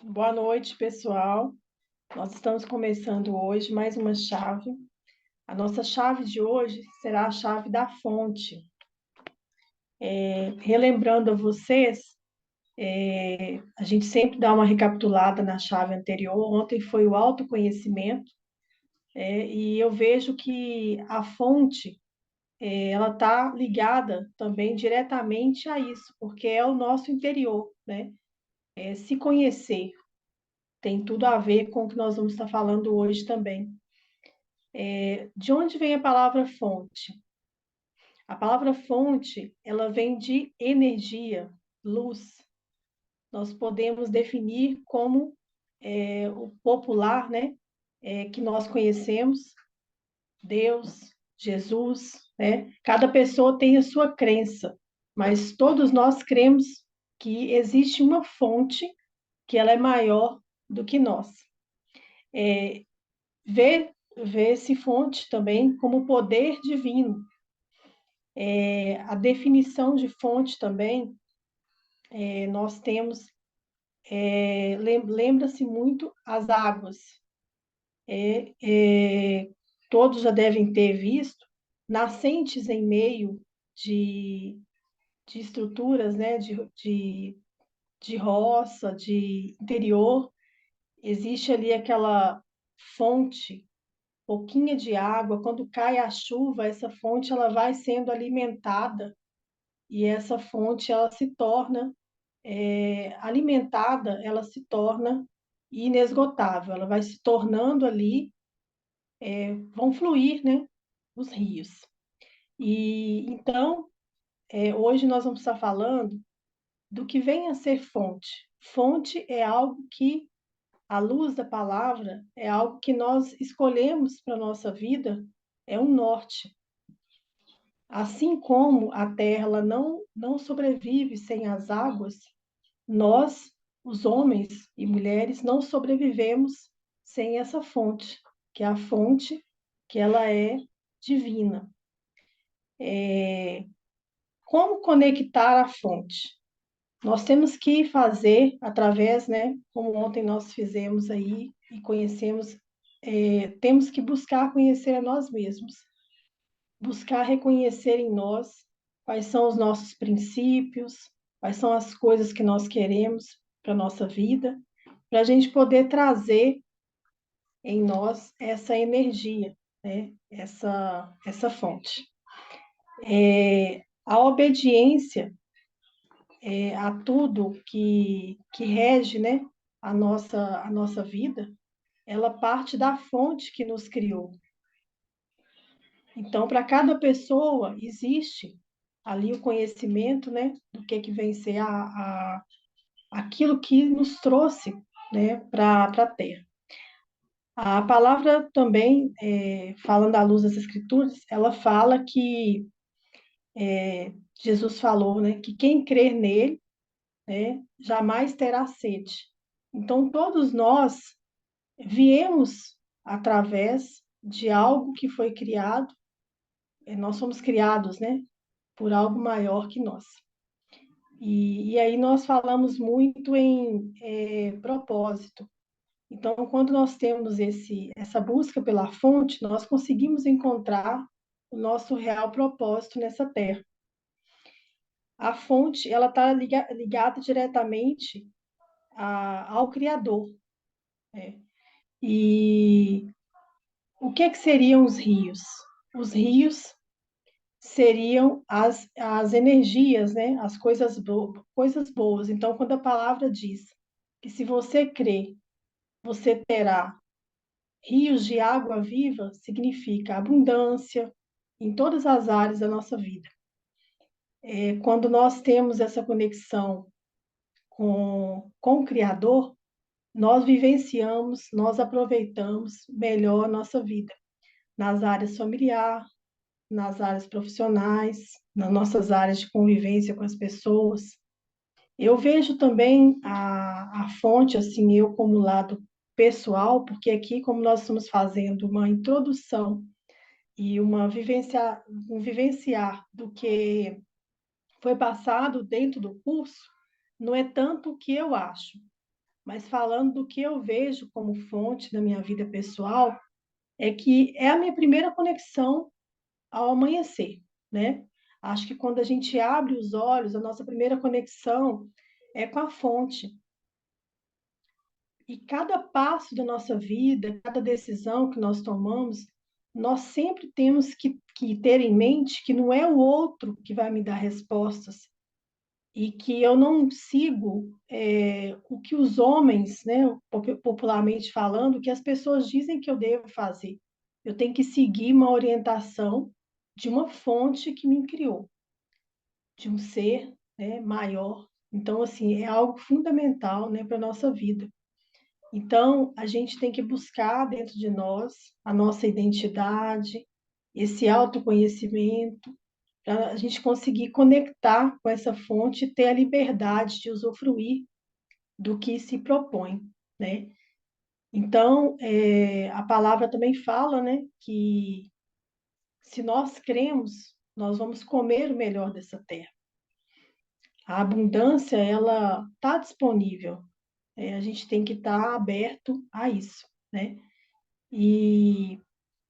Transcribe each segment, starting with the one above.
Boa noite, pessoal. Nós estamos começando hoje mais uma chave. A nossa chave de hoje será a chave da fonte. Relembrando a vocês, a gente sempre dá uma recapitulada na chave anterior. Ontem foi o autoconhecimento, e eu vejo que a fonte, ela está ligada também diretamente a isso, porque é o nosso interior, né? É se conhecer. Tem tudo a ver com o que nós vamos estar falando hoje também. De onde vem a palavra fonte? A palavra fonte, ela vem de energia, luz. Nós podemos definir como o popular, né, que nós conhecemos, Deus, Jesus, né? Cada pessoa tem a sua crença, mas todos nós cremos que existe uma fonte que ela é maior do que nós. Vê-se fonte também como poder divino. A definição de fonte também, nós temos, lembra-se muito as águas. É, é, Todos já devem ter visto nascentes em meio de, de estruturas, né, de roça, de interior. Existe ali aquela fonte, pouquinha de água. Quando cai a chuva, essa fonte ela vai sendo alimentada e essa fonte ela se torna alimentada, ela se torna inesgotável, ela vai se tornando ali, vão fluir, né, os rios. E então, hoje nós vamos estar falando do que vem a ser fonte. Fonte é algo que, à luz da palavra, é algo que nós escolhemos para a nossa vida, é um norte. Assim como a terra ela não sobrevive sem as águas, nós, os homens e mulheres, não sobrevivemos sem essa fonte, que é a fonte que ela é divina. Como conectar a fonte? Nós temos que fazer através, né, como ontem nós fizemos aí e conhecemos, temos que buscar conhecer a nós mesmos, buscar reconhecer em nós quais são os nossos princípios, quais são as coisas que nós queremos para a nossa vida, para a gente poder trazer em nós essa energia, né? Essa fonte. A obediência a tudo que rege, né? A nossa vida, ela parte da fonte que nos criou. Então, para cada pessoa existe ali o conhecimento, né, do que vem ser aquilo que nos trouxe, né, para a Terra. A palavra também, falando à luz das Escrituras, ela fala que Jesus falou, né, que quem crer nele, né, jamais terá sede. Então, todos nós viemos através de algo que foi criado, nós somos criados, né, por algo maior que nós. E aí nós falamos muito em propósito. Então, quando nós temos essa busca pela fonte, nós conseguimos encontrar o nosso real propósito nessa terra. A fonte, ela está ligada diretamente ao Criador, né? E o que seriam os rios? Os rios seriam as energias, né? As coisas boas. Então, quando a palavra diz que se você crer, você terá rios de água viva, significa abundância em todas as áreas da nossa vida. Quando nós temos essa conexão com o Criador, nós vivenciamos, nós aproveitamos melhor a nossa vida, nas áreas familiar, nas áreas profissionais, nas nossas áreas de convivência com as pessoas. Eu vejo também a fonte, assim, eu como lado pessoal, porque aqui, como nós estamos fazendo uma introdução e um vivenciar do que foi passado dentro do curso, não é tanto o que eu acho, mas falando do que eu vejo como fonte da minha vida pessoal, é que é a minha primeira conexão ao amanhecer, né? Acho que quando a gente abre os olhos, a nossa primeira conexão é com a fonte. E cada passo da nossa vida, cada decisão que nós tomamos, nós sempre temos que ter em mente que não é o outro que vai me dar respostas e que eu não sigo o que os homens, né, popularmente falando, que as pessoas dizem que eu devo fazer. Eu tenho que seguir uma orientação de uma fonte que me criou, de um ser, né, maior. Então, assim, é algo fundamental, né, para a nossa vida. Então, a gente tem que buscar dentro de nós a nossa identidade, esse autoconhecimento, para a gente conseguir conectar com essa fonte e ter a liberdade de usufruir do que se propõe, né? Então, a palavra também fala, né, que se nós cremos, nós vamos comer o melhor dessa terra. A abundância, ela está disponível. A gente tem que estar aberto a isso, né? E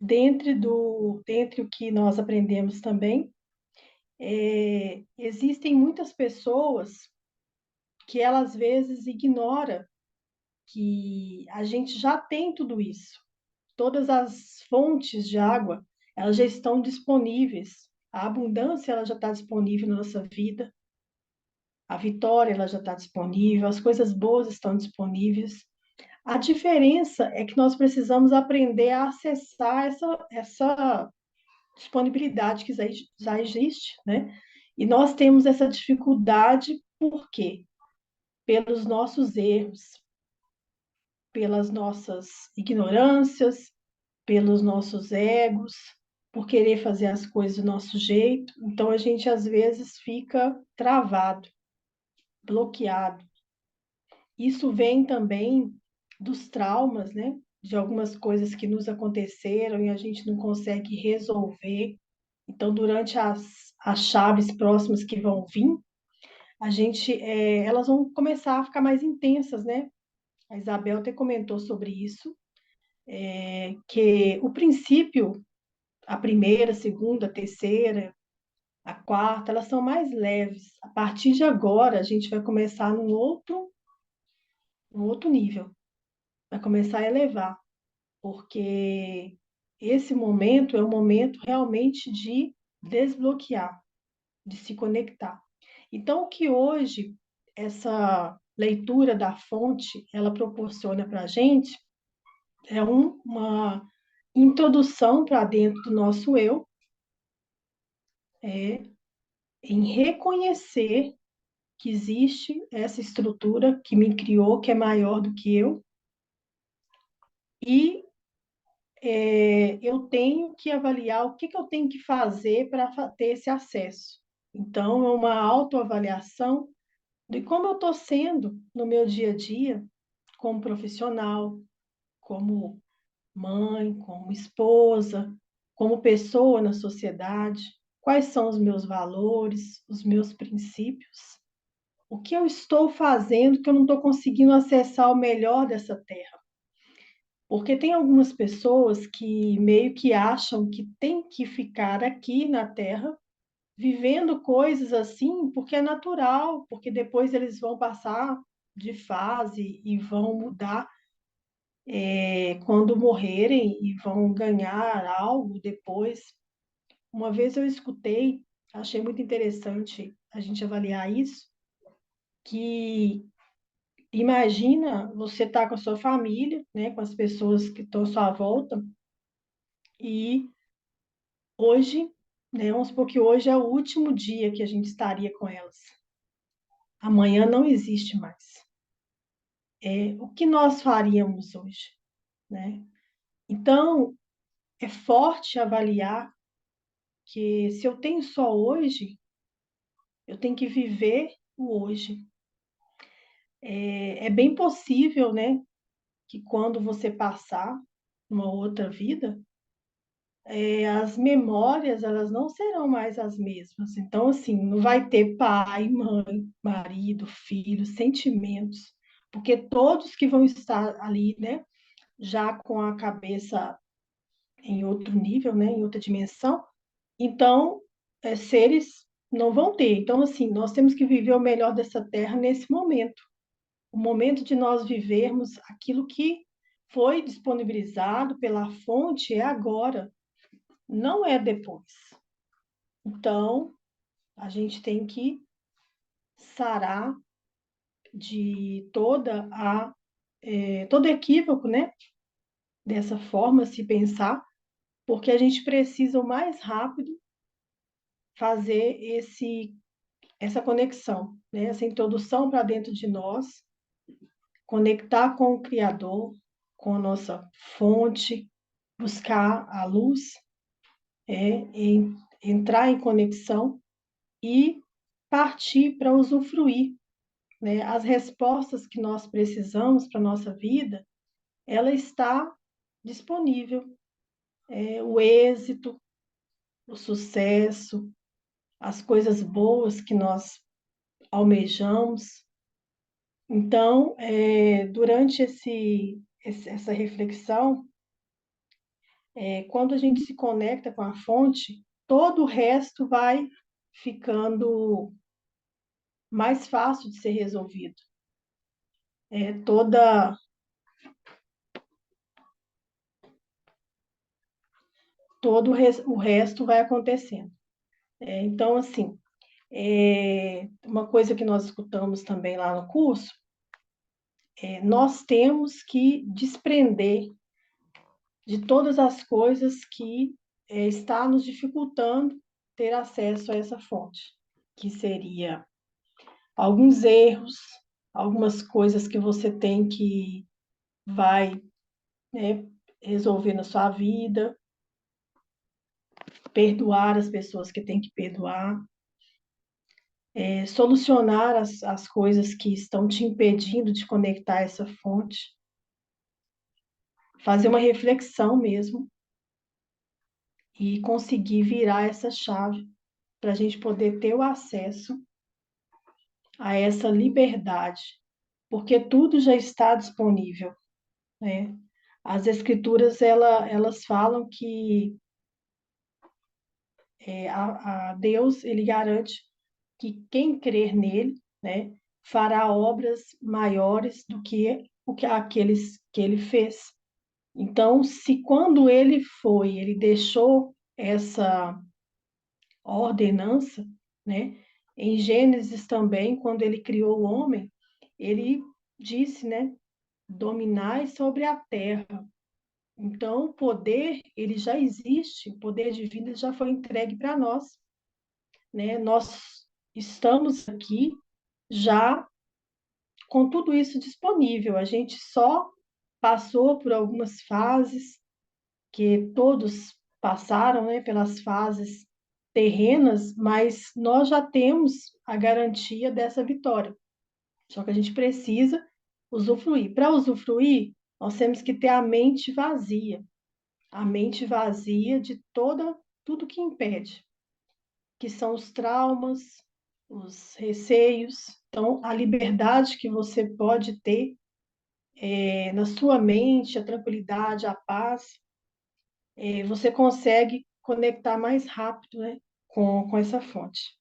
dentre o que nós aprendemos também, existem muitas pessoas que elas às vezes ignora que a gente já tem tudo isso. Todas as fontes de água, elas já estão disponíveis. A abundância, ela já está disponível na nossa vida. A vitória, ela já está disponível. As coisas boas estão disponíveis. A diferença é que nós precisamos aprender a acessar essa disponibilidade que já existe, né? E nós temos essa dificuldade por quê? Pelos nossos erros, pelas nossas ignorâncias, pelos nossos egos, por querer fazer as coisas do nosso jeito. Então a gente às vezes fica travado, bloqueado. Isso vem também dos traumas, né? De algumas coisas que nos aconteceram e a gente não consegue resolver. Então, durante as chaves próximas que vão vir, elas vão começar a ficar mais intensas, né? A Isabel até comentou sobre isso, que o princípio, a primeira, a segunda, a terceira, a quarta, elas são mais leves. A partir de agora, a gente vai começar num outro nível, vai começar a elevar, porque esse momento é o momento realmente de desbloquear, de se conectar. Então, o que hoje essa leitura da fonte ela proporciona para a gente é uma introdução para dentro do nosso eu, é, em reconhecer que existe essa estrutura que me criou, que é maior do que eu, e eu tenho que avaliar o que, que eu tenho que fazer para ter esse acesso. Então, é uma autoavaliação de como eu estou sendo no meu dia a dia, como profissional, como mãe, como esposa, como pessoa na sociedade, quais são os meus valores, os meus princípios, o que eu estou fazendo que eu não estou conseguindo acessar o melhor dessa terra. Porque tem algumas pessoas que meio que acham que tem que ficar aqui na terra vivendo coisas assim porque é natural, porque depois eles vão passar de fase e vão mudar quando morrerem e vão ganhar algo depois. Uma vez eu escutei, achei muito interessante a gente avaliar isso, que imagina você estar com a sua família, né, com as pessoas que estão à sua volta, e hoje, né, vamos supor que hoje é o último dia que a gente estaria com elas. Amanhã não existe mais. O que nós faríamos hoje, né? Então, é forte avaliar que se eu tenho só hoje, eu tenho que viver o hoje. É bem possível, né, que quando você passar uma outra vida, as memórias elas não serão mais as mesmas. Então, assim, não vai ter pai, mãe, marido, filho, sentimentos. porque todos que vão estar ali, né, já com a cabeça em outro nível, né, em outra dimensão, então, seres não vão ter. Então, assim, nós temos que viver o melhor dessa terra nesse momento. O momento de nós vivermos aquilo que foi disponibilizado pela fonte é agora, não é depois. Então, a gente tem que sarar de todo equívoco, né? Dessa forma, se pensar, porque a gente precisa o mais rápido fazer essa conexão, né? Essa introdução para dentro de nós, conectar com o Criador, com a nossa fonte, buscar a luz, entrar em conexão e partir para usufruir, né? As respostas que nós precisamos para a nossa vida, ela está disponível. O êxito, o sucesso, as coisas boas que nós almejamos. Então, durante essa reflexão, quando a gente se conecta com a fonte, todo o resto vai ficando mais fácil de ser resolvido. É, toda, o resto vai acontecendo. Então, assim, uma coisa que nós escutamos também lá no curso, nós temos que desprender de todas as coisas que está nos dificultando ter acesso a essa fonte, que seria alguns erros, algumas coisas que você tem que vai, né, resolver na sua vida, perdoar as pessoas que tem que perdoar, solucionar as coisas que estão te impedindo de conectar essa fonte, fazer uma reflexão mesmo e conseguir virar essa chave para a gente poder ter o acesso a essa liberdade, porque tudo já está disponível, né? As escrituras elas falam que a Deus ele garante que quem crer nele, né, fará obras maiores do que o que aqueles que ele fez. Então, se quando ele deixou essa ordenança, né, em Gênesis também, quando ele criou o homem, ele disse, né, dominai sobre a terra. Então, o poder, ele já existe, o poder divino já foi entregue para nós, né? Nós estamos aqui já com tudo isso disponível. A gente só passou por algumas fases que todos passaram, né, pelas fases terrenas, mas nós já temos a garantia dessa vitória. Só que a gente precisa usufruir. Para usufruir, nós temos que ter a mente vazia de tudo que impede, que são os traumas, os receios. Então, a liberdade que você pode ter na sua mente, a tranquilidade, a paz, você consegue conectar mais rápido, né, com essa fonte.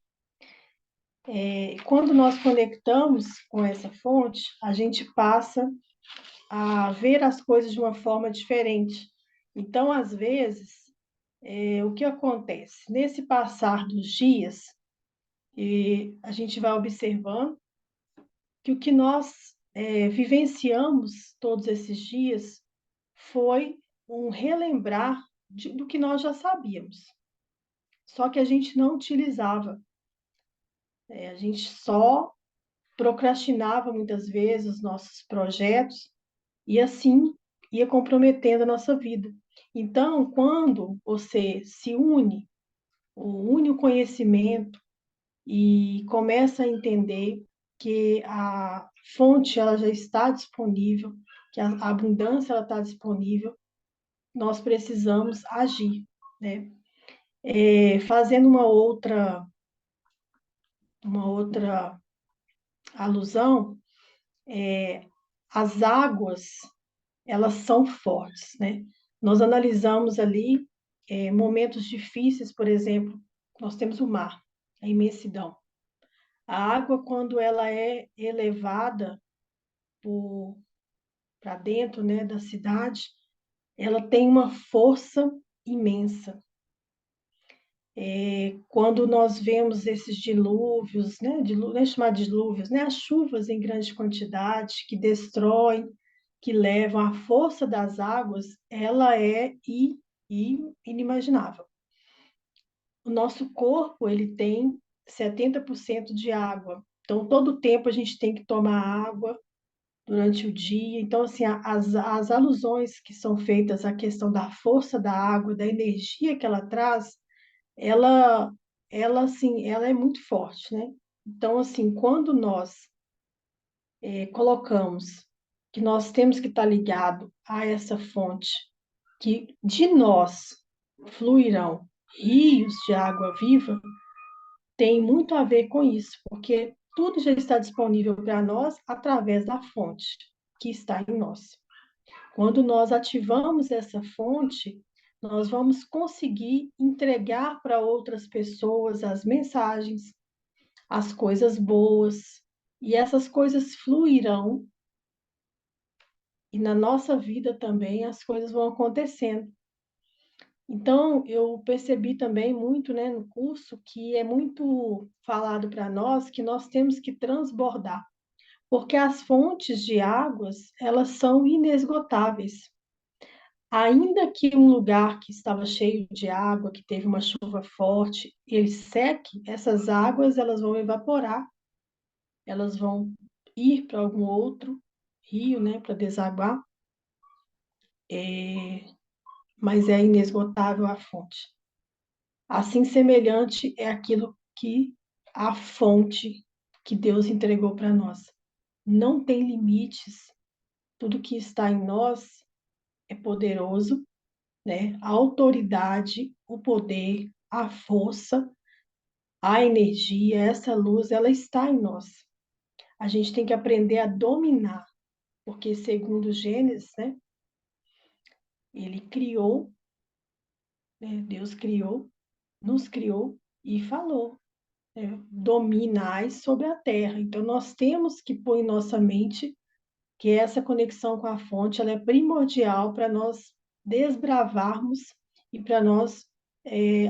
Quando nós conectamos com essa fonte, a gente passa a ver as coisas de uma forma diferente. Então, às vezes, o que acontece? Nesse passar dos dias, a gente vai observando que o que nós vivenciamos todos esses dias foi um relembrar do que nós já sabíamos, só que a gente não utilizava, a gente só procrastinava muitas vezes os nossos projetos e assim ia comprometendo a nossa vida. Então, quando você se une o conhecimento e começa a entender que a fonte ela já está disponível, que a abundância ela está disponível, nós precisamos agir, né? Fazendo uma outra alusão, as águas, elas são fortes, né? Nós analisamos ali momentos difíceis, por exemplo, nós temos o mar, a imensidão. A água, quando ela é elevada para dentro, né, da cidade, ela tem uma força imensa. Quando nós vemos esses dilúvios, né, não é chamar de dilúvios, né, as chuvas em grande quantidade que destroem, que levam a força das águas, ela é inimaginável. O nosso corpo, ele tem 70% de água. Então, todo o tempo a gente tem que tomar água durante o dia. Então, assim, as alusões que são feitas à questão da força da água, da energia que ela traz, ela, assim, ela é muito forte, né? Então, assim, quando nós colocamos que nós temos que estar ligado a essa fonte, que de nós fluirão rios de água viva, tem muito a ver com isso, porque tudo já está disponível para nós através da fonte que está em nós. Quando nós ativamos essa fonte, nós vamos conseguir entregar para outras pessoas as mensagens, as coisas boas, e essas coisas fluirão, e na nossa vida também as coisas vão acontecendo. Então, eu percebi também muito, né, no curso, que é muito falado para nós que nós temos que transbordar, porque as fontes de águas, elas são inesgotáveis. Ainda que um lugar que estava cheio de água, que teve uma chuva forte, ele seque, essas águas elas vão evaporar, elas vão ir para algum outro rio, né, para desaguar, mas é inesgotável a fonte. Assim semelhante é aquilo que a fonte que Deus entregou para nós. Não tem limites, tudo que está em nós é poderoso, né? A autoridade, o poder, a força, a energia, essa luz, ela está em nós. A gente tem que aprender a dominar, porque segundo Gênesis, né, ele criou, né, Deus criou, nos criou e falou, né, dominai sobre a terra. Então nós temos que pôr em nossa mente que essa conexão com a fonte, ela é primordial para nós desbravarmos e para nós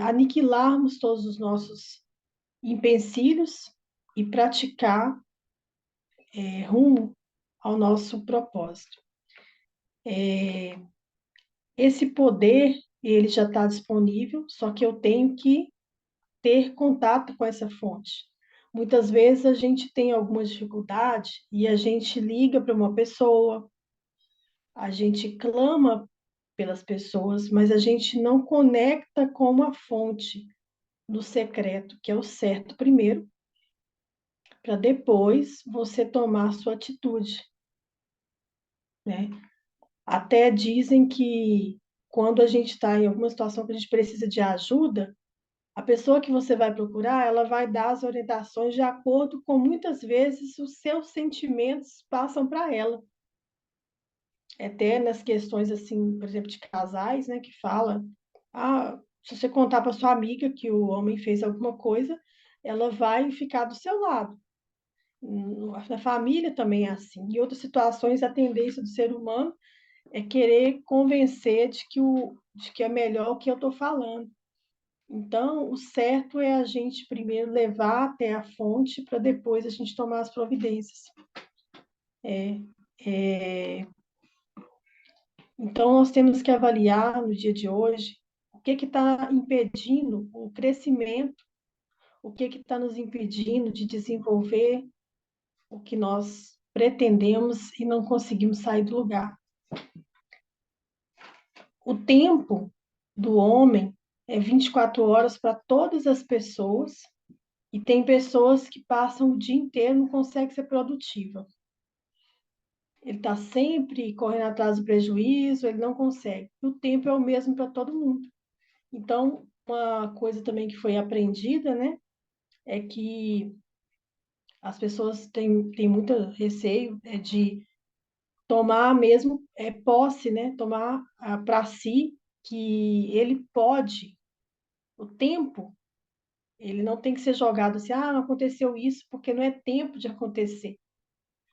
aniquilarmos todos os nossos empecilhos e praticar rumo ao nosso propósito. Esse poder, ele já está disponível, só que eu tenho que ter contato com essa fonte. Muitas vezes a gente tem alguma dificuldade e a gente liga para uma pessoa, a gente clama pelas pessoas, mas a gente não conecta com uma fonte do secreto, que é o certo primeiro, para depois você tomar sua atitude, né? Até dizem que quando a gente está em alguma situação que a gente precisa de ajuda, a pessoa que você vai procurar, ela vai dar as orientações de acordo com muitas vezes os seus sentimentos passam para ela. Até nas questões assim, por exemplo, de casais, né, que fala, se você contar para sua amiga que o homem fez alguma coisa, ela vai ficar do seu lado. Na família também é assim. Em outras situações, a tendência do ser humano é querer convencer de que é melhor o que eu estou falando. Então, o certo é a gente primeiro levar até a fonte para depois a gente tomar as providências. Então, nós temos que avaliar no dia de hoje o que está impedindo o crescimento, o que está nos impedindo de desenvolver o que nós pretendemos e não conseguimos sair do lugar. O tempo do homem é 24 horas para todas as pessoas, e tem pessoas que passam o dia inteiro e não conseguem ser produtiva. Ele está sempre correndo atrás do prejuízo, ele não consegue. O tempo é o mesmo para todo mundo. Então, uma coisa também que foi aprendida, né, é que as pessoas têm muito receio de tomar mesmo posse, né? Tomar para si que ele pode, o tempo, ele não tem que ser jogado assim, ah, não aconteceu isso, porque não é tempo de acontecer.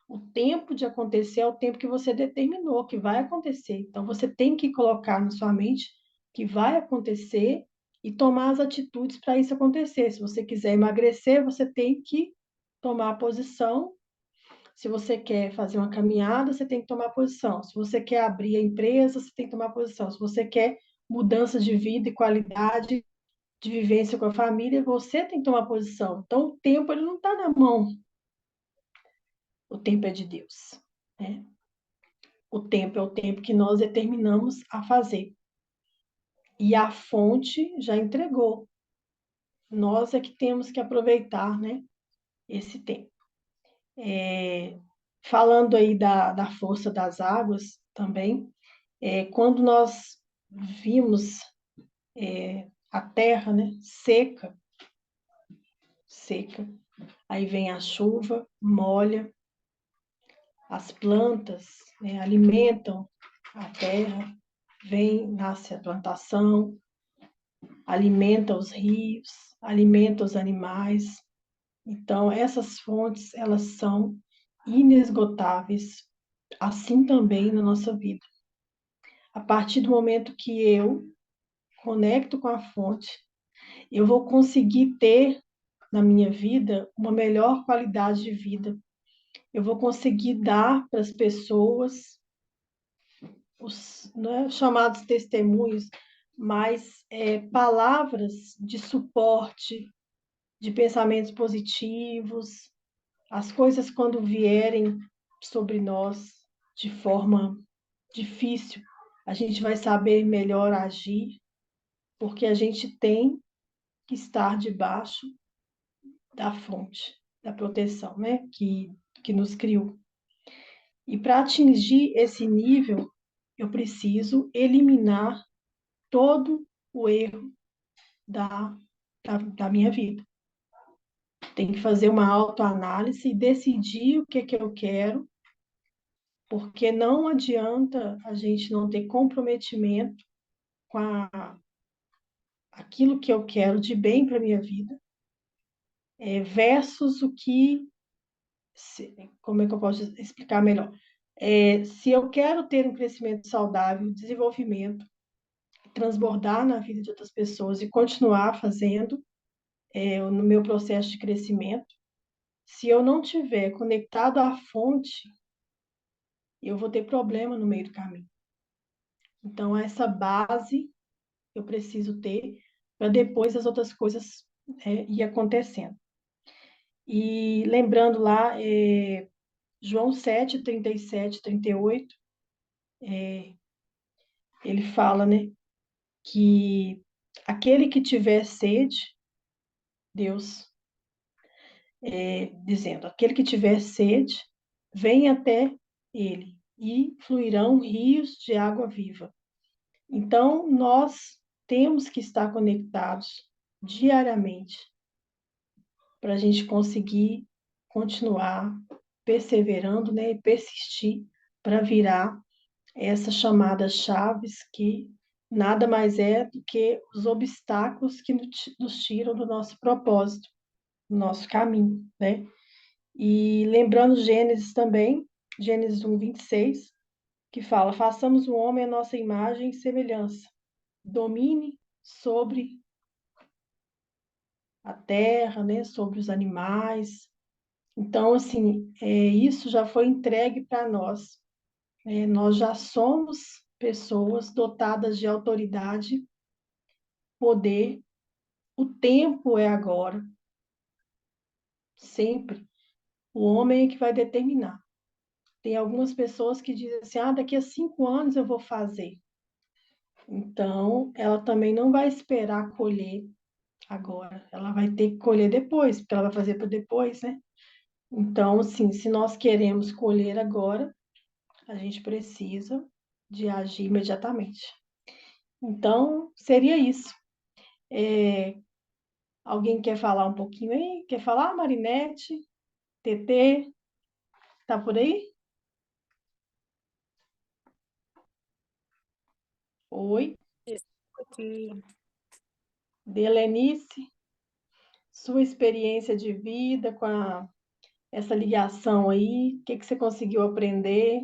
O tempo de acontecer é o tempo que você determinou que vai acontecer. Então, você tem que colocar na sua mente que vai acontecer e tomar as atitudes para isso acontecer. Se você quiser emagrecer, você tem que tomar a posição. Se você quer fazer uma caminhada, você tem que tomar posição. Se você quer abrir a empresa, você tem que tomar posição. Se você quer mudança de vida e qualidade de vivência com a família, você tem que tomar posição. Então, o tempo ele não está na mão, o tempo é de Deus, né? O tempo é o tempo que nós determinamos a fazer. E a fonte já entregou. Nós é que temos que aproveitar, né, esse tempo. Falando aí da força das águas também, quando nós vimos a terra, né, seca, seca, aí vem a chuva, molha, as plantas, né, alimentam a terra, vem, nasce a plantação, alimenta os rios, alimenta os animais. Então, essas fontes, elas são inesgotáveis, assim também na nossa vida. A partir do momento que eu conecto com a fonte, eu vou conseguir ter na minha vida uma melhor qualidade de vida. Eu vou conseguir dar para as pessoas os, né, chamados testemunhos, mas palavras de suporte, de pensamentos positivos, as coisas quando vierem sobre nós de forma difícil, a gente vai saber melhor agir, porque a gente tem que estar debaixo da fonte, da proteção, né, que nos criou. E para atingir esse nível, eu preciso eliminar todo o erro da minha vida. Tem que fazer uma autoanálise e decidir o que eu quero, porque não adianta a gente não ter comprometimento com aquilo que eu quero de bem para a minha vida, versus o que, como é que eu posso explicar melhor? Se eu quero ter um crescimento saudável, desenvolvimento, transbordar na vida de outras pessoas e continuar fazendo no meu processo de crescimento, se eu não tiver conectado à fonte, eu vou ter problema no meio do caminho. Então, essa base eu preciso ter para depois as outras coisas ir acontecendo. E lembrando lá, João 7, 37, 38, ele fala, né, que aquele que tiver sede, Deus dizendo, aquele que tiver sede, vem até ele e fluirão rios de água viva. Então, nós temos que estar conectados diariamente para a gente conseguir continuar perseverando, né, e persistir para virar essas chamadas chaves que nada mais é do que os obstáculos que nos tiram do nosso propósito, do nosso caminho, né? E lembrando Gênesis também, Gênesis 1, 26, que fala: façamos o homem à nossa imagem e semelhança, domine sobre a terra, né, sobre os animais. Então, assim, isso já foi entregue para nós. Nós já somos pessoas dotadas de autoridade, poder. O tempo é agora, sempre. O homem é que vai determinar. Tem algumas pessoas que dizem assim: ah, daqui a 5 anos eu vou fazer. Então, ela também não vai esperar colher agora. Ela vai ter que colher depois, porque ela vai fazer para depois, né? Então, assim, se nós queremos colher agora, a gente precisa de agir imediatamente. Então, seria isso. Alguém quer falar um pouquinho aí? Quer falar, Marinete? TT? Tá por aí? Oi, Aqui. Delenice, sua experiência de vida com essa ligação aí, o que que você conseguiu aprender?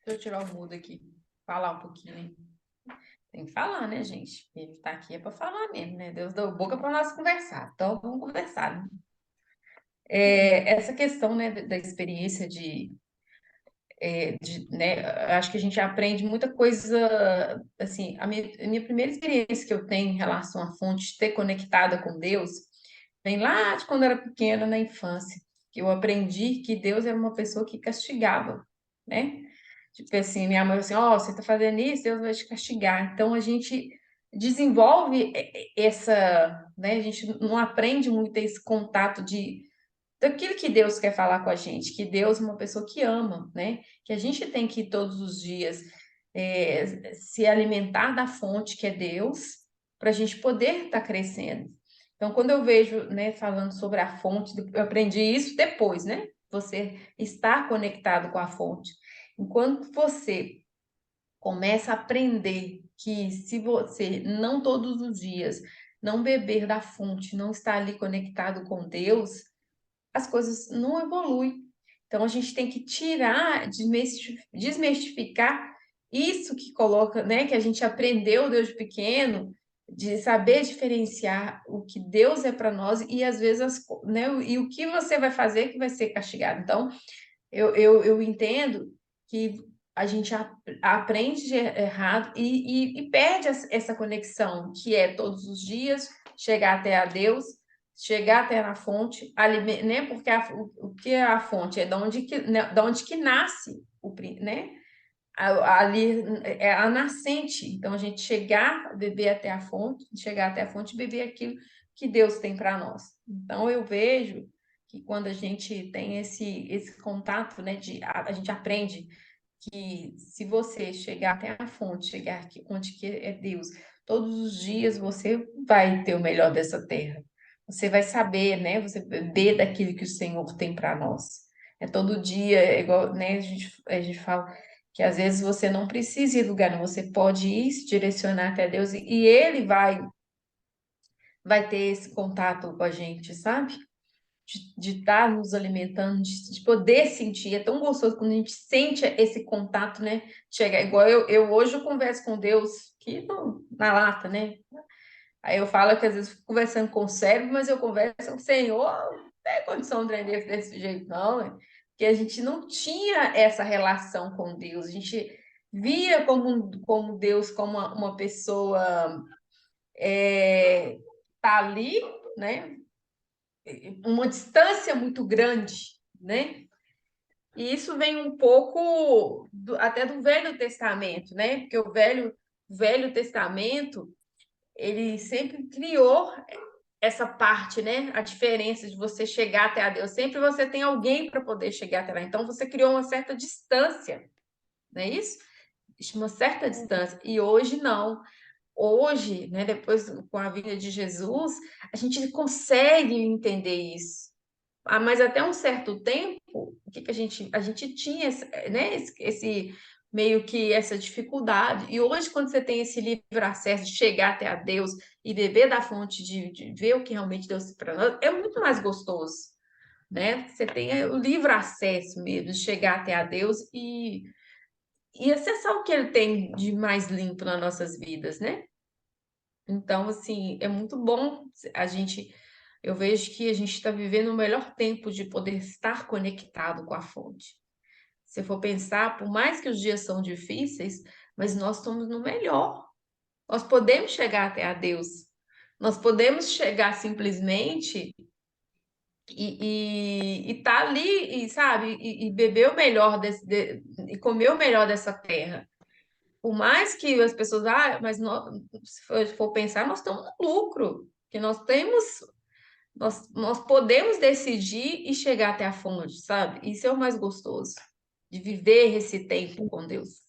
Deixa eu tirar o mudo aqui. Falar um pouquinho, né? Tem que falar, né, gente? Ele tá aqui é para falar mesmo, né? Deus deu boca para nós conversar. Então, vamos conversar, né? Essa questão, né, da experiência né, acho que a gente aprende muita coisa, assim, a minha primeira experiência que eu tenho em relação à fonte, de ter conectada com Deus, vem lá de quando eu era pequena, na infância, que eu aprendi que Deus era uma pessoa que castigava, né? Tipo assim, minha mãe assim, ó, você tá fazendo isso, Deus vai te castigar. Então a gente desenvolve essa, né? A gente não aprende muito esse contato de daquilo que Deus quer falar com a gente, que Deus é uma pessoa que ama, né? Que a gente tem que todos os dias se alimentar da fonte que é Deus, para a gente poder estar crescendo. Então, quando eu vejo, né, falando sobre a fonte, eu aprendi isso depois, né? Você estar conectado com a fonte. Enquanto você começa a aprender que se você não todos os dias não beber da fonte, não estar ali conectado com Deus, as coisas não evoluem. Então a gente tem que tirar, desmistificar isso que coloca, né, que a gente aprendeu desde pequeno, de saber diferenciar o que Deus é para nós e às vezes né, e o que você vai fazer que vai ser castigado. Então, eu entendo que a gente aprende de errado e perde essa conexão, que é todos os dias chegar até a Deus, chegar até na fonte, né? Porque o que é a fonte? É da onde que nasce né? Ali é a nascente. Então, a gente chegar, beber até a fonte, chegar até a fonte e beber aquilo que Deus tem para nós. Então, eu vejo que quando a gente tem esse contato, né, a gente aprende que se você chegar até a fonte, chegar aqui, onde que é Deus, todos os dias você vai ter o melhor dessa terra. Você vai saber, né? Você beber daquilo que o Senhor tem para nós. É todo dia, é igual, né? A gente fala que às vezes você não precisa ir lugar, não. Você pode ir se direcionar até Deus e Ele vai ter esse contato com a gente, sabe? De estar nos alimentando, de poder sentir. É tão gostoso quando a gente sente esse contato, né? Chega, igual eu hoje eu converso com Deus aqui na lata, né? Aí eu falo que às vezes eu fico conversando com o cérebro, mas eu converso com o Senhor, não tem condição de aprender desse jeito, não, né? Porque a gente não tinha essa relação com Deus, a gente via como Deus, como uma pessoa tá ali, né? Uma distância muito grande, né? E isso vem um pouco até do Velho Testamento, né? Porque o Velho Testamento, ele sempre criou essa parte, né? A diferença de você chegar até a Deus. Sempre você tem alguém para poder chegar até lá. Então você criou uma certa distância, não é isso? Existe uma certa distância. E hoje não. Hoje, né, depois com a vinda de Jesus, a gente consegue entender isso. Mas até um certo tempo, o que que a gente tinha né, meio que essa dificuldade. E hoje, quando você tem esse livre acesso de chegar até a Deus e beber da fonte de ver o que realmente Deus tem para nós, é muito mais gostoso, né? Você tem o livre acesso mesmo de chegar até a Deus e acessar o que Ele tem de mais limpo nas nossas vidas, né? Então, assim, é muito bom eu vejo que a gente está vivendo o melhor tempo de poder estar conectado com a fonte. Se for pensar, por mais que os dias são difíceis, mas nós estamos no melhor. Nós podemos chegar até a Deus. Nós podemos chegar simplesmente e tá ali, e sabe, e beber o melhor e comer o melhor dessa terra. Por mais que as pessoas, mas se for pensar, nós estamos no lucro, que nós podemos decidir e chegar até a fonte, sabe? Isso é o mais gostoso, de viver esse tempo com Deus.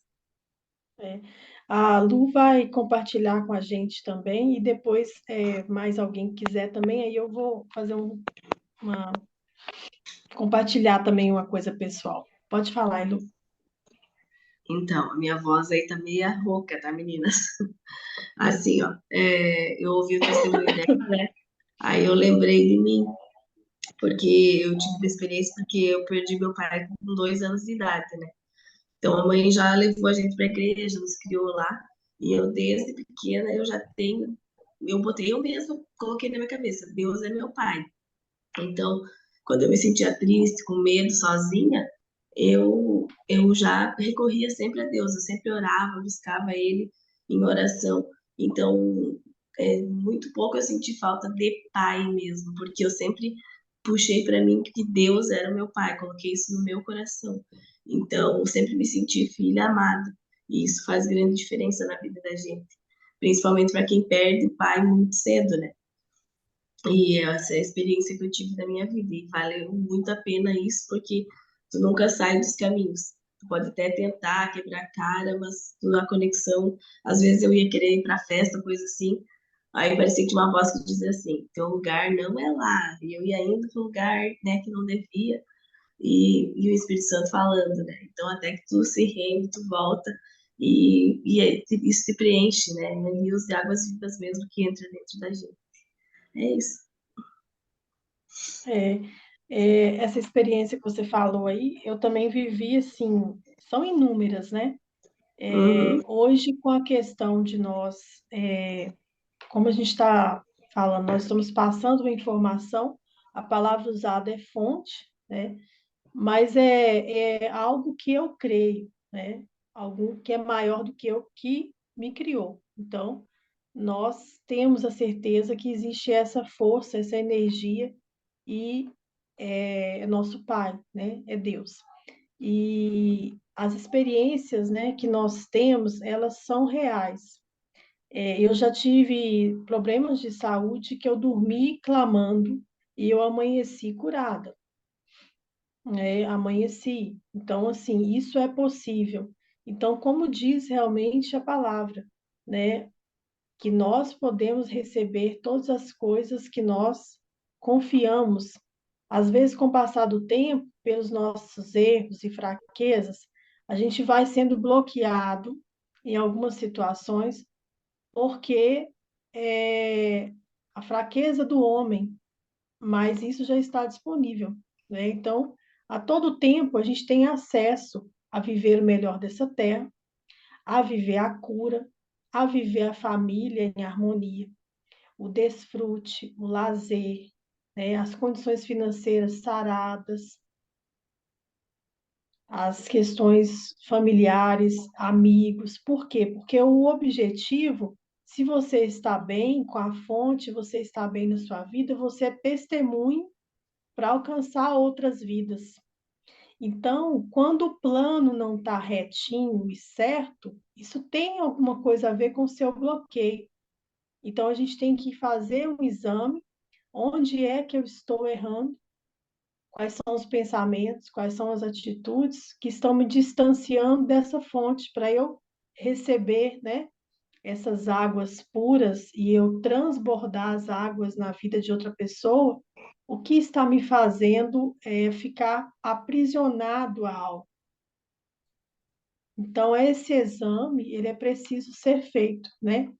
É. A Lu vai compartilhar com a gente também, e depois, mais alguém quiser também, aí eu vou fazer compartilhar também uma coisa pessoal. Pode falar, Lu. Então, a minha voz aí tá meio rouca, tá, meninas? Assim, ó, eu ouvi o testemunho dela, né? Aí eu lembrei de mim, porque eu tive uma experiência, porque eu perdi meu pai com 2 anos de idade, né? Então a mãe já levou a gente para a igreja, nos criou lá, e eu desde pequena eu já tenho, eu botei eu mesma, coloquei na minha cabeça, Deus é meu pai. Então, quando eu me sentia triste, com medo, sozinha, eu já recorria sempre a Deus, eu sempre orava, buscava Ele em oração. Então, muito pouco eu senti falta de pai mesmo, porque eu sempre puxei para mim que Deus era o meu pai, coloquei isso no meu coração. Então, eu sempre me senti filha amada, e isso faz grande diferença na vida da gente, principalmente para quem perde o pai muito cedo, né? E essa é a experiência que eu tive na minha vida. E valeu muito a pena isso, porque tu nunca sai dos caminhos. Tu pode até tentar quebrar a cara, mas na conexão, às vezes eu ia querer ir pra festa, coisa assim. Aí parecia que tinha uma voz que dizia assim: teu lugar não é lá. E eu ia indo para lugar, né, que não devia. E o Espírito Santo falando, né? Então, até que tu se rende, tu volta. Isso te preenche, né? É rios de águas vivas mesmo que entra dentro da gente. É isso. É, essa experiência que você falou aí, eu também vivi assim, são inúmeras, né? Uhum. Hoje, com a questão de nós, como a gente está falando, nós estamos passando uma informação, a palavra usada é fonte, né? Mas é algo que eu creio, né? Algo que é maior do que eu que me criou. Então, nós temos a certeza que existe essa força, essa energia e é nosso Pai, né? É Deus. E as experiências, né, que nós temos, elas são reais. Eu já tive problemas de saúde que eu dormi clamando e eu amanheci curada, né? Amanheci. Então, assim, isso é possível. Então, como diz realmente a palavra, né, que nós podemos receber todas as coisas que nós confiamos. Às vezes, com o passar do tempo, pelos nossos erros e fraquezas, a gente vai sendo bloqueado em algumas situações, porque é a fraqueza do homem, mas isso já está disponível, né? Então, a todo tempo, a gente tem acesso a viver o melhor dessa terra, a viver a cura, a viver a família em harmonia, o desfrute, o lazer, né? As condições financeiras saradas, as questões familiares, amigos. Por quê? Porque o objetivo, se você está bem com a fonte, você está bem na sua vida, você é testemunho para alcançar outras vidas. Então, quando o plano não está retinho e certo, isso tem alguma coisa a ver com o seu bloqueio. Então, a gente tem que fazer um exame, onde é que eu estou errando, quais são os pensamentos, quais são as atitudes que estão me distanciando dessa fonte para eu receber, né, essas águas puras e eu transbordar as águas na vida de outra pessoa, o que está me fazendo ficar aprisionado a algo. Então, esse exame, ele é preciso ser feito, né?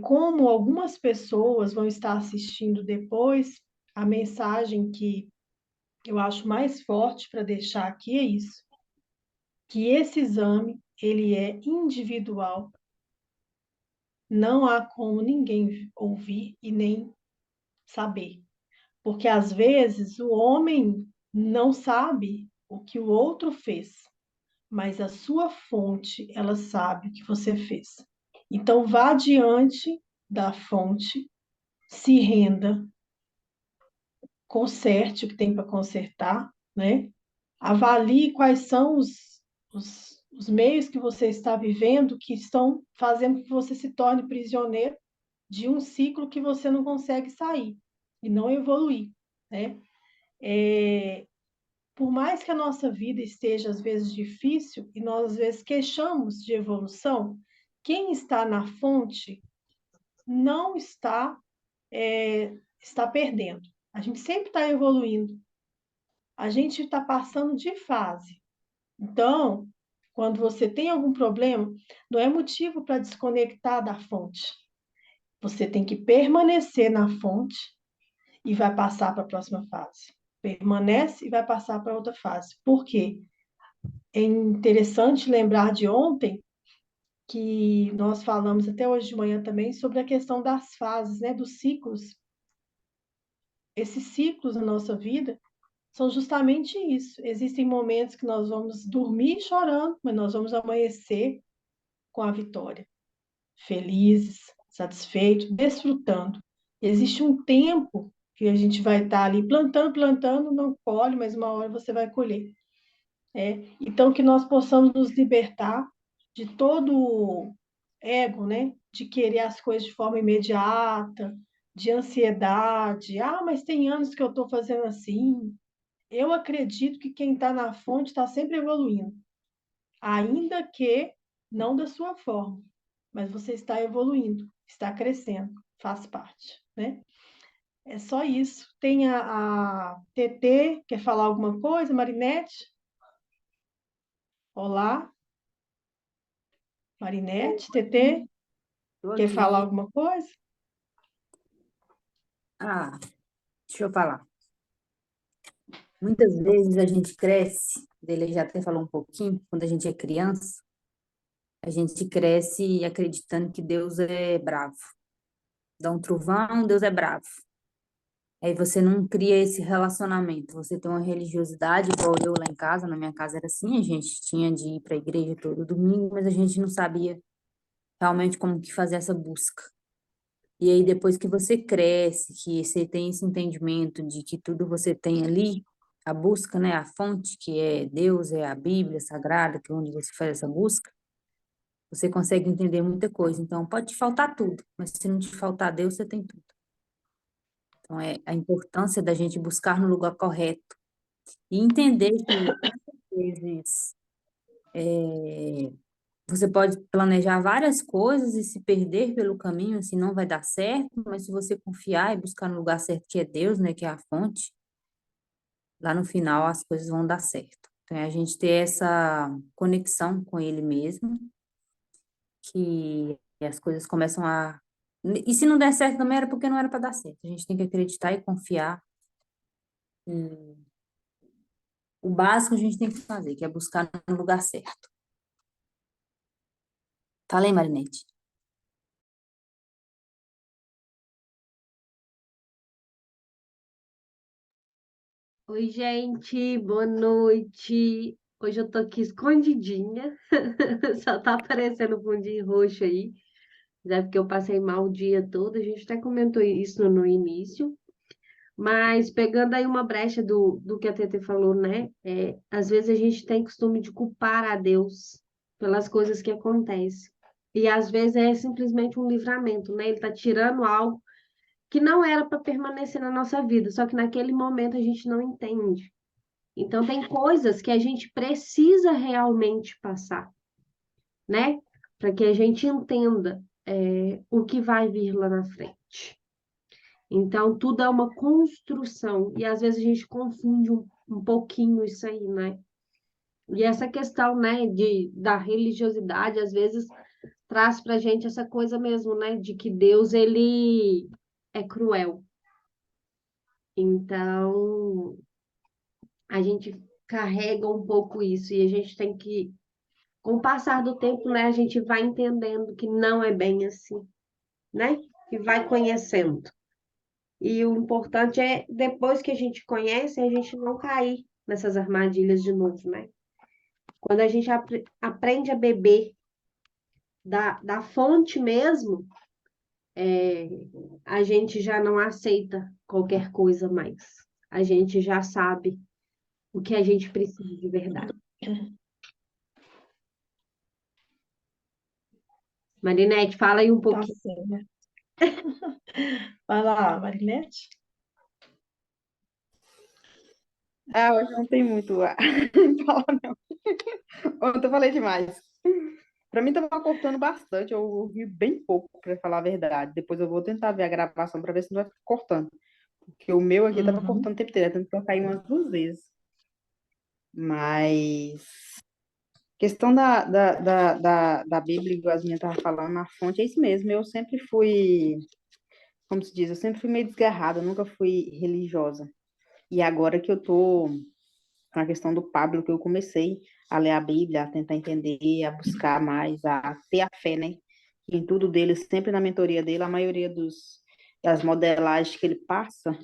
Como algumas pessoas vão estar assistindo depois, a mensagem que eu acho mais forte para deixar aqui é isso, que esse exame, ele é individual, não há como ninguém ouvir e nem saber. Porque às vezes o homem não sabe o que o outro fez, mas a sua fonte, ela sabe o que você fez. Então vá diante da fonte, se renda, conserte o que tem para consertar, né? Avalie quais são os meios que você está vivendo que estão fazendo que você se torne prisioneiro de um ciclo que você não consegue sair e não evoluir, né? Por mais que a nossa vida esteja às vezes difícil e nós às vezes queixamos de evolução, quem está na fonte não está perdendo. A gente sempre está evoluindo. A gente está passando de fase. Então, quando você tem algum problema, não é motivo para desconectar da fonte. Você tem que permanecer na fonte e vai passar para a próxima fase. Permanece e vai passar para outra fase. Por quê? É interessante lembrar de ontem que nós falamos até hoje de manhã também sobre a questão das fases, né, dos ciclos. Esses ciclos na nossa vida são justamente isso. Existem momentos que nós vamos dormir chorando, mas nós vamos amanhecer com a vitória, felizes, satisfeitos, desfrutando. Existe um tempo que a gente vai estar ali plantando, plantando, não colhe, mas uma hora você vai colher. Então, que nós possamos nos libertar de todo ego, né? De querer as coisas de forma imediata, de ansiedade. Ah, mas tem anos que eu estou fazendo assim. Eu acredito que quem está na fonte está sempre evoluindo, ainda que não da sua forma, mas você está evoluindo, está crescendo, faz parte, né? É só isso. Tem a TT, quer falar alguma coisa? Marinete? Olá, Marinete, TT, Tô quer falar aqui. alguma coisa? Ah, deixa eu falar. Muitas vezes a gente cresce, ele já até falou um pouquinho, quando a gente é criança, a gente cresce acreditando que Deus é bravo. Dá um trovão, Deus é bravo. Aí você não cria esse relacionamento. Você tem uma religiosidade, igual eu lá em casa, na minha casa era assim, a gente tinha de ir para a igreja todo domingo, mas a gente não sabia realmente como que fazer essa busca. E aí, depois que você cresce, que você tem esse entendimento de que tudo você tem ali, a busca, né, a fonte, que é Deus, é a Bíblia Sagrada, que é onde você faz essa busca, você consegue entender muita coisa. Então, pode te faltar tudo, mas se não te faltar Deus, você tem tudo. Então, é a importância da gente buscar no lugar correto e entender que, às vezes, você pode planejar várias coisas e se perder pelo caminho, assim, não vai dar certo, mas se você confiar e buscar no lugar certo, que é Deus, né, que é a fonte, lá no final as coisas vão dar certo. Então, é a gente ter essa conexão com Ele mesmo, que as coisas começam a. E se não der certo também era porque não era para dar certo. A gente tem que acreditar e confiar. E o básico a gente tem que fazer, que é buscar no lugar certo. Falei, Marinete? Oi, gente, boa noite. Hoje eu tô aqui escondidinha, só tá aparecendo o fundinho roxo aí, mas é porque eu passei mal o dia todo, a gente até comentou isso no início, mas pegando aí uma brecha do que a Tete falou, né? Às vezes a gente tem costume de culpar a Deus pelas coisas que acontecem, e às vezes é simplesmente um livramento, né? Ele tá tirando algo que não era para permanecer na nossa vida, só que naquele momento a gente não entende. Então, tem coisas que a gente precisa realmente passar, né? Para que a gente entenda o que vai vir lá na frente. Então, tudo é uma construção, e às vezes a gente confunde um pouquinho isso aí, né? E essa questão, né, da religiosidade, às vezes traz para a gente essa coisa mesmo, né, de que Deus, ele é cruel. Então, a gente carrega um pouco isso, e a gente tem que com o passar do tempo, né, a gente vai entendendo que não é bem assim, né? E vai conhecendo. E o importante é, depois que a gente conhece, a gente não cair nessas armadilhas de novo, né? Quando a gente aprende a beber da fonte mesmo, a gente já não aceita qualquer coisa mais. A gente já sabe o que a gente precisa de verdade. Marinete, fala aí um Tá pouquinho. certo. Vai lá, Marinete. Ah, hoje não tem muito a falar, não. Ontem eu falei demais. Pra mim tava cortando bastante, eu ouvi bem pouco, pra falar a verdade. Depois eu vou tentar ver a gravação pra ver se não vai ficar cortando. Porque o meu aqui tava Uhum. cortando o tempo inteiro, tanto que eu caí umas duas vezes. Mas Questão da Bíblia, igual a minha estava falando, na fonte, é isso mesmo. Eu sempre fui, como se diz, eu sempre fui meio desgarrada, eu nunca fui religiosa. E agora que eu tô com a questão do Pablo, que eu comecei a ler a Bíblia, a tentar entender, a buscar mais, a ter a fé, né? Em tudo dele, sempre na mentoria dele, a maioria das modelagens que ele passa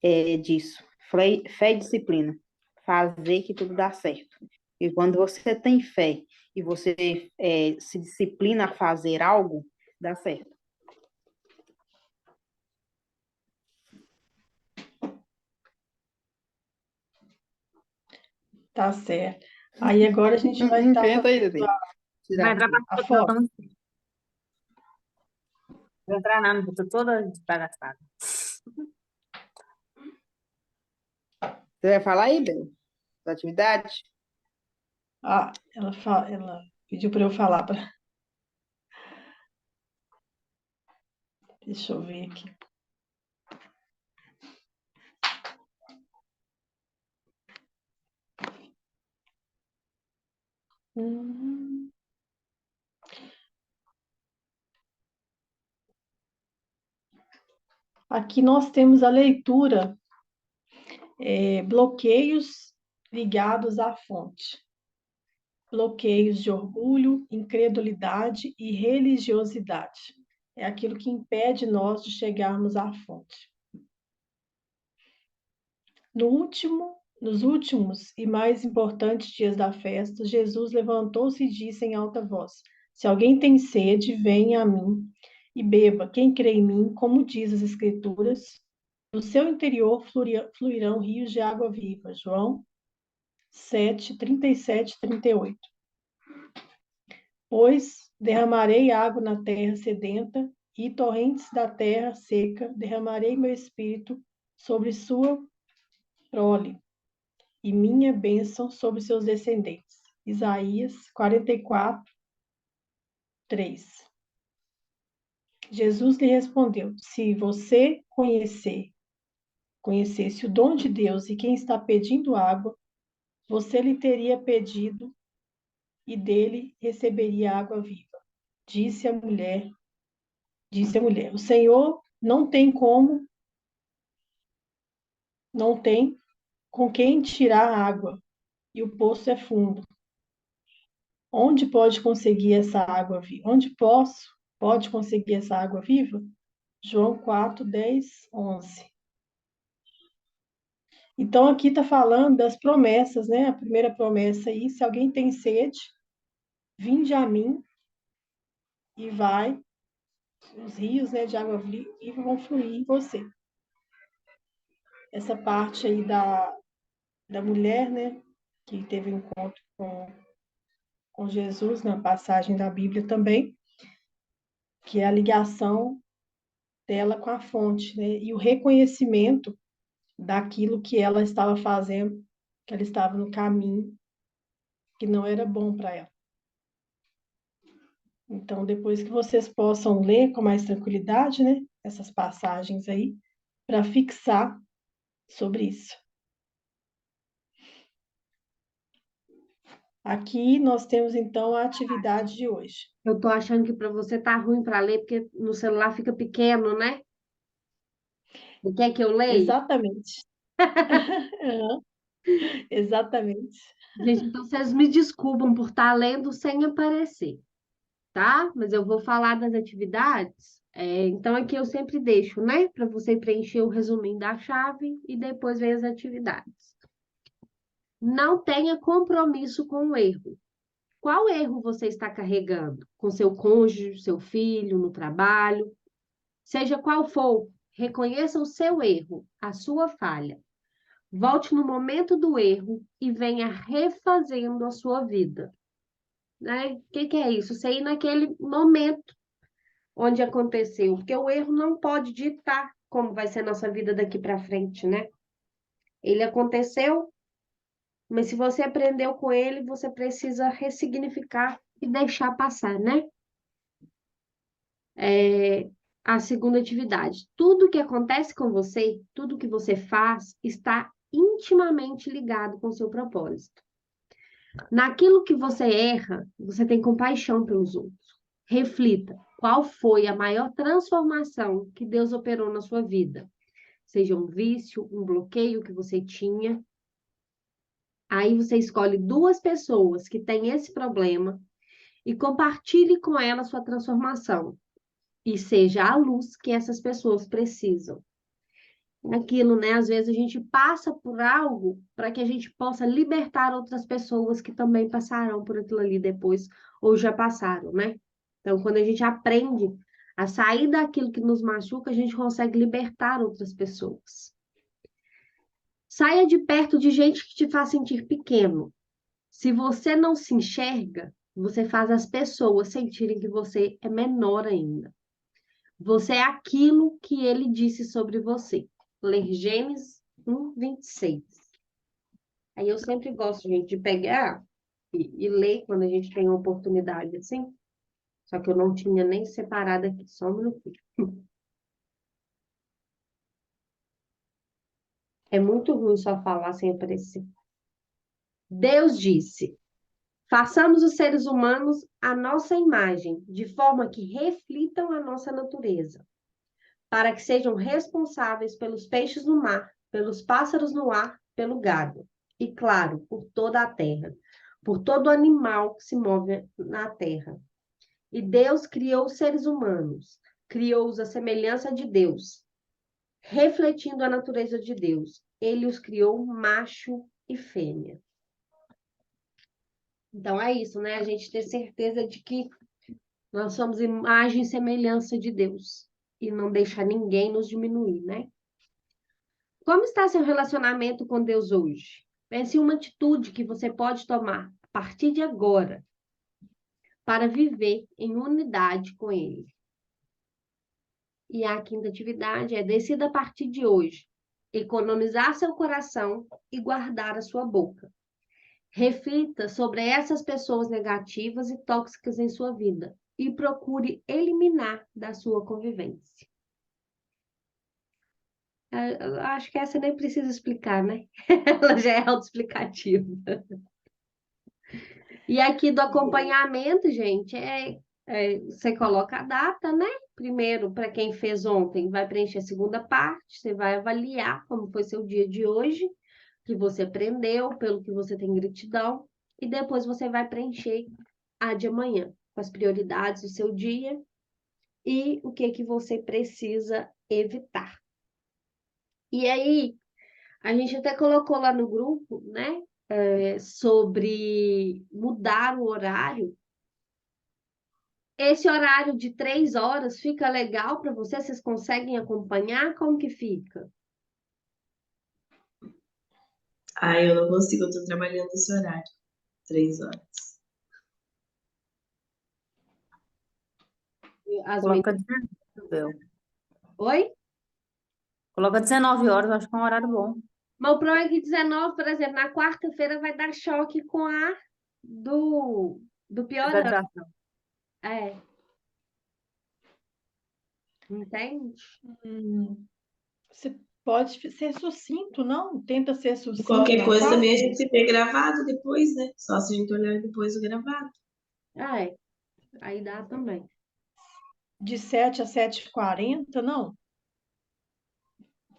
é disso. Fé e disciplina. Fazer que tudo dá certo. E quando você tem fé e você se disciplina a fazer algo, dá certo. Tá certo. Aí agora a gente vai estar Inventa aí, fazendo Dede. Vai trabalhar a todo foto. não vou entrar nada, tô toda desbagaçada. Você vai falar aí, Bel, da atividade? Ah, ela pediu para eu falar. Deixa eu ver aqui. Hum. Aqui nós temos a leitura, bloqueios ligados à fonte. Bloqueios de orgulho, incredulidade e religiosidade. É aquilo que impede nós de chegarmos à fonte. Nos últimos e mais importantes dias da festa, Jesus levantou-se e disse em alta voz: Se alguém tem sede, venha a mim e beba. Quem crê em mim, como diz as Escrituras, do seu interior fluirão rios de água viva. João 7, 37, 38. Pois derramarei água na terra sedenta e torrentes da terra seca, derramarei meu espírito sobre sua prole e minha bênção sobre seus descendentes. Isaías 44, 3. Jesus lhe respondeu: Se você conhecesse o dom de Deus e quem está pedindo água, você lhe teria pedido e dele receberia água viva. Disse a mulher, o Senhor não tem com quem tirar água, e o poço é fundo. Onde pode conseguir essa água viva? Pode conseguir essa água viva? João 4, 10, 11. Então, aqui está falando das promessas, né? A primeira promessa aí, se alguém tem sede, vinde a mim e os rios, né, de água viva vão fluir em você. Essa parte aí da mulher, né, que teve um encontro com Jesus, na passagem da Bíblia também, que é a ligação dela com a fonte, né, e o reconhecimento daquilo que ela estava fazendo, que ela estava no caminho que não era bom para ela. Então, depois que vocês possam ler com mais tranquilidade, né, essas passagens aí, para fixar sobre isso. Aqui nós temos então a atividade de hoje. Eu tô achando que para você tá ruim para ler, porque no celular fica pequeno, né? Você quer que eu leia? Exatamente. Exatamente. Gente, então vocês me desculpam por estar lendo sem aparecer, tá? Mas eu vou falar das atividades. Então aqui eu sempre deixo, né? Para você preencher o resuminho da chave e depois ver as atividades. Não tenha compromisso com o erro. Qual erro você está carregando? Com seu cônjuge, seu filho, no trabalho? Seja qual for, reconheça o seu erro, a sua falha. Volte no momento do erro e venha refazendo a sua vida. Né? O que é isso? Você ir naquele momento onde aconteceu, porque o erro não pode ditar como vai ser a nossa vida daqui para frente, né? Ele aconteceu, mas se você aprendeu com ele, você precisa ressignificar e deixar passar, né? A segunda atividade. Tudo que acontece com você, tudo que você faz, está intimamente ligado com o seu propósito. Naquilo que você erra, você tem compaixão pelos outros. Reflita, qual foi a maior transformação que Deus operou na sua vida? Seja um vício, um bloqueio que você tinha. Aí você escolhe duas pessoas que têm esse problema e compartilhe com elas sua transformação. E seja a luz que essas pessoas precisam. Aquilo, né? Às vezes a gente passa por algo para que a gente possa libertar outras pessoas que também passarão por aquilo ali depois ou já passaram, né? Então, quando a gente aprende a sair daquilo que nos machuca, a gente consegue libertar outras pessoas. Saia de perto de gente que te faz sentir pequeno. Se você não se enxerga, você faz as pessoas sentirem que você é menor ainda. Você é aquilo que ele disse sobre você. Ler Gênesis 1:26. Aí eu sempre gosto, gente, de pegar e ler quando a gente tem uma oportunidade assim. Só que eu não tinha nem separado aqui, só um minutinho. É muito ruim só falar sem aparecer. Deus disse: façamos os seres humanos à nossa imagem, de forma que reflitam a nossa natureza, para que sejam responsáveis pelos peixes no mar, pelos pássaros no ar, pelo gado, e, claro, por toda a terra, por todo animal que se move na terra. E Deus criou os seres humanos, criou-os à semelhança de Deus, refletindo a natureza de Deus. Ele os criou macho e fêmea. Então é isso, né? A gente ter certeza de que nós somos imagem e semelhança de Deus e não deixar ninguém nos diminuir, né? Como está seu relacionamento com Deus hoje? Pense em uma atitude que você pode tomar a partir de agora para viver em unidade com Ele. E a quinta atividade é: decida a partir de hoje economizar seu coração e guardar a sua boca. Reflita sobre essas pessoas negativas e tóxicas em sua vida e procure eliminar da sua convivência. Eu acho que essa nem precisa explicar, né? Ela já é autoexplicativa. E aqui do acompanhamento, gente, você coloca a data, né? Primeiro, para quem fez ontem, vai preencher a segunda parte, você vai avaliar como foi seu dia de hoje, que você aprendeu, pelo que você tem gratidão, e depois você vai preencher a de amanhã, com as prioridades do seu dia e o que que você precisa evitar. E aí, a gente até colocou lá no grupo, né? Sobre mudar o horário. Esse horário de 3 horas fica legal para você? Vocês conseguem acompanhar? Como que fica? Ah, eu não consigo, eu tô trabalhando esse horário, 3 horas. As Coloca meninas... 19, Bel. Oi? Coloca 19 horas, acho que é um horário bom. Mas o problema é que 19, por exemplo, na quarta-feira vai dar choque com a do piorando. Exato. É, entende? Você pode ser sucinto, não? Tenta ser E sucinto qualquer na coisa quarta. também a gente vê gravado depois, né? Só se a gente olhar depois o gravado. É, aí dá também. De 7 a 7h40, não?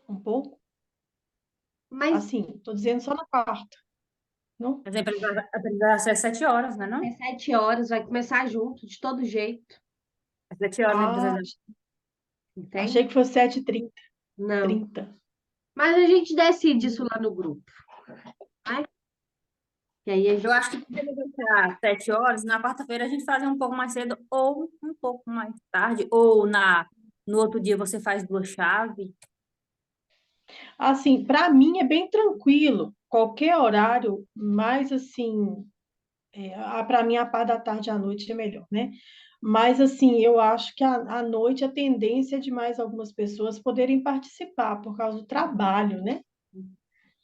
Um pouco? Mas Assim, tô dizendo só na quarta, não? Mas aprendizagem ser 7 horas, né, não? é 7 horas, vai começar junto, de todo jeito, É 7 horas, né, Ah, entende? achei que fosse 7h30. Não. 30. Mas a gente decide isso lá no grupo, né? E aí a Eu gente... acho que poderia deixar 7 horas, na quarta-feira a gente fazer um pouco mais cedo ou um pouco mais tarde, ou no outro dia você faz 2 chaves. Assim, para mim é bem tranquilo. Qualquer horário, mais assim, para mim a parte da tarde à noite é melhor, né? Mas assim, eu acho que à noite a tendência é de mais algumas pessoas poderem participar por causa do trabalho, né?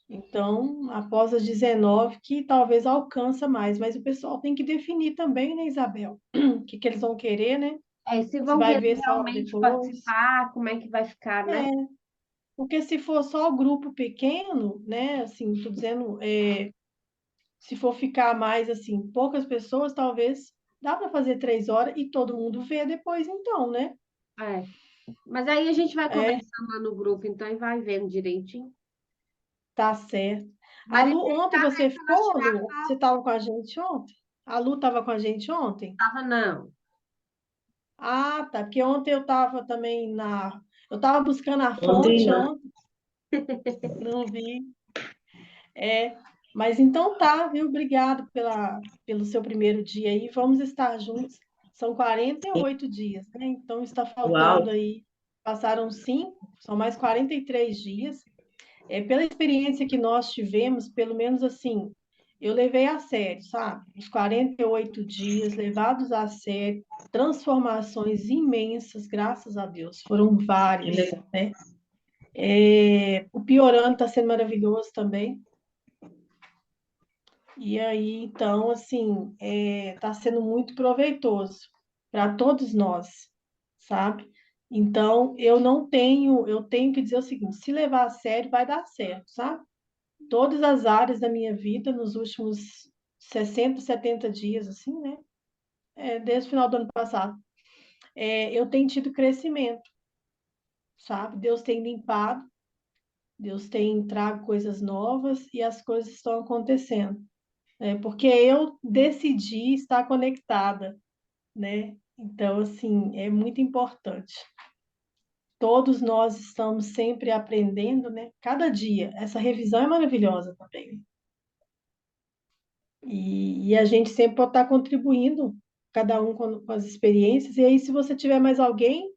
Então, após as 19, que talvez alcança mais, mas o pessoal tem que definir também, né, Isabel? O que eles vão querer, né? Se Se vão vai querer ver só realmente depois. participar, como é que vai ficar, né? Porque se for só grupo pequeno, né? Assim, tô dizendo, Se for ficar mais assim, poucas pessoas, talvez dá para fazer 3 horas e todo mundo vê depois, então, né? É. Mas aí a gente vai É, conversando lá no grupo, então, e vai vendo direitinho. tá certo. A Maria Lu, ontem tá você para nós ficou, tirar Lu? Você estava com a gente ontem? A Lu estava com a gente ontem? tava, não. Ah, tá. Porque ontem eu estava também na. Eu estava buscando a Ontem fonte não. ontem, não vi. É, mas então tá, viu? Obrigado pelo seu primeiro dia aí. Vamos estar juntos. São 48 dias, né? Então está Uau, faltando aí. Passaram 5, são mais 43 dias. Pela experiência que nós tivemos, pelo menos assim, eu levei a sério, sabe? Os 48 dias levados a sério, transformações imensas, graças a Deus, foram que várias, legal. né? O Piorando está sendo maravilhoso também. E aí, então, assim, está sendo muito proveitoso para todos nós, sabe? Então, eu tenho que dizer o seguinte: se levar a sério, vai dar certo, sabe? Todas as áreas da minha vida nos últimos 60, 70 dias, assim, né? Desde o final do ano passado, eu tenho tido crescimento, sabe? Deus tem limpado, Deus tem trago coisas novas e as coisas estão acontecendo, né? Porque eu decidi estar conectada, né? Então, assim, é muito importante. Todos nós estamos sempre aprendendo, né? Cada dia. Essa revisão é maravilhosa também. E a gente sempre pode estar contribuindo, cada um com as experiências. E aí, se você tiver mais alguém,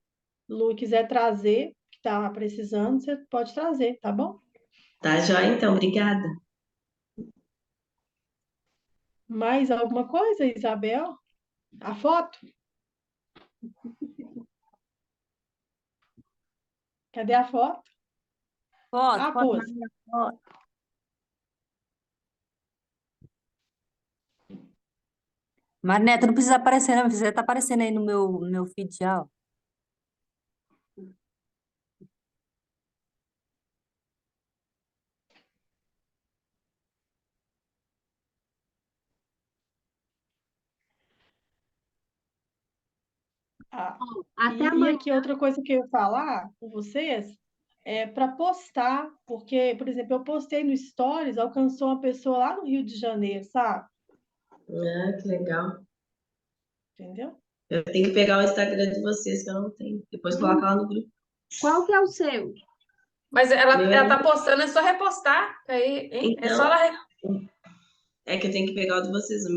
Lu, quiser trazer, que está precisando, você pode trazer, tá bom? Tá joia, então, obrigada. Mais alguma coisa, Isabel? A foto? Cadê a foto? Foto, Ah, foto, pose. Maria, foto. Marineta, não precisa aparecer, não. Você tá aparecendo aí no meu feed já, ó. Ah, Até e amanhã. aqui, outra coisa que eu ia falar com vocês é para postar, porque, por exemplo, eu postei no Stories, alcançou uma pessoa lá no Rio de Janeiro, sabe? Ah, que legal. Entendeu? Eu tenho que pegar o Instagram de vocês, que eu não tenho. Depois Hum, colocar lá no grupo. Qual que é o seu? Mas Meu ela é... tá postando, é só repostar. Aí, hein? É só Então, ela. é que eu tenho que pegar o de vocês.